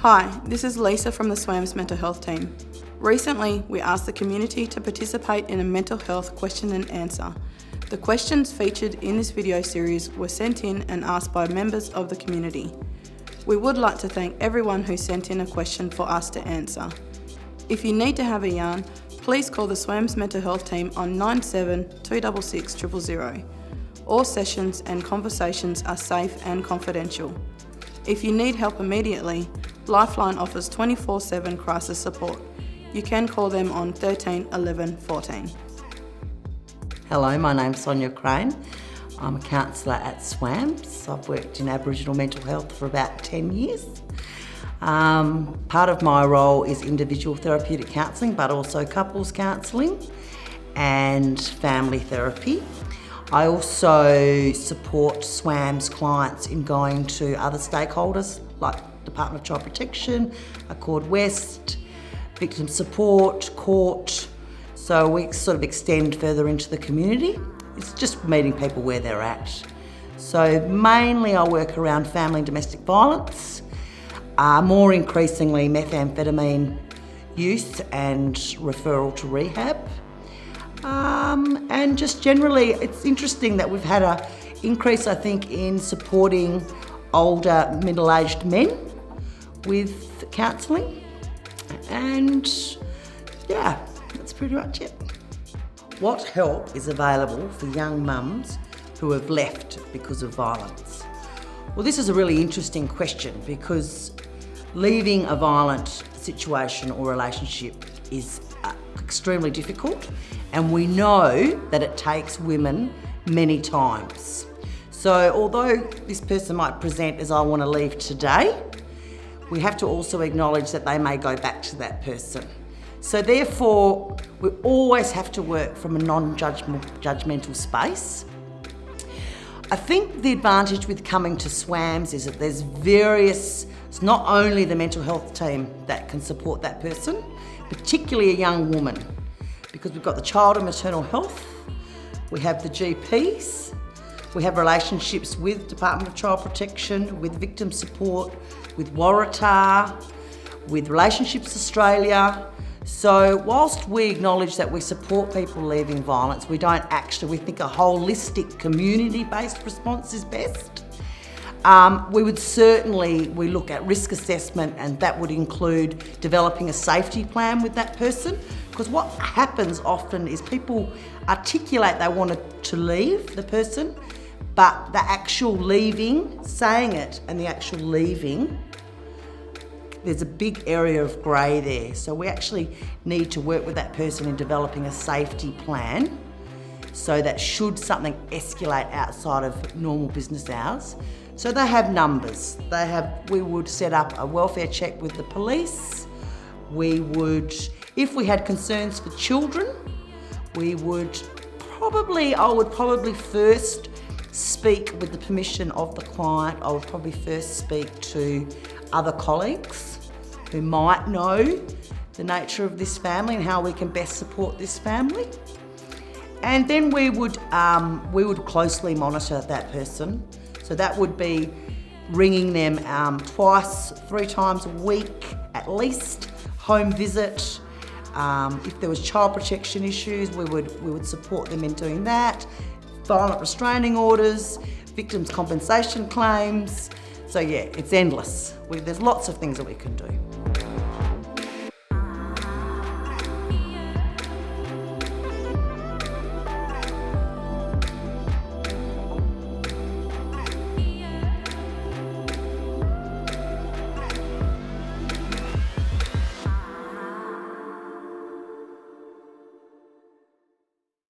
Hi, this is Lisa from the SWAMS mental health team. Recently, we asked the community to participate in a mental health question and answer. The questions featured in this video series were sent in and asked by members of the community. We would like to thank everyone who sent in a question for us to answer. If you need to have a yarn, please call the SWAMS mental health team on 97 266 000. All sessions and conversations are safe and confidential. If you need help immediately, Lifeline offers 24/7 crisis support. You can call them on 13 11 14. Hello, my name's Sonia Crane. I'm a counsellor at SWAMS. I've worked in Aboriginal mental health for about 10 years. Part of my role is individual therapeutic counselling, but also couples counselling and family therapy. I also support SWAMS clients in going to other stakeholders like Department of Child Protection, Accord West, victim support, court. So we sort of extend further into the community. It's just meeting people where they're at. So mainly I work around family and domestic violence, more increasingly methamphetamine use and referral to rehab. And just generally, it's interesting that we've had an increase, I think, in supporting older middle-aged men with counselling. And yeah, that's pretty much it. What help is available for young mums who have left because of violence? Well, this is a really interesting question because leaving a violent situation or relationship is extremely difficult, and we know that it takes women many times. So although this person might present as I want to leave today, we have to also acknowledge that they may go back to that person. So therefore, we always have to work from a non-judgmental space. I think the advantage with coming to SWAMS is that there's it's not only the mental health team that can support that person, particularly a young woman, because we've got the child and maternal health, we have the GPs, we have relationships with Department of Child Protection, with victim support, with Waratah, with Relationships Australia. So whilst we acknowledge that we support people leaving violence, we think a holistic community-based response is best. We look at risk assessment, and that would include developing a safety plan with that person, because what happens often is people articulate they wanted to leave the person, but the actual leaving, saying it, and the actual leaving, there's a big area of grey there. So we actually need to work with that person in developing a safety plan so that should something escalate outside of normal business hours. So they have numbers. We would set up a welfare check with the police. If we had concerns for children, I would probably first speak with the permission of the client. I would probably first speak to other colleagues who might know the nature of this family and how we can best support this family. And then we would closely monitor that person. So that would be ringing them 3 times a week at least, home visit. If there was child protection issues, we would support them in doing that. Violent restraining orders, victims' compensation claims. So yeah, it's endless. There's lots of things that we can do.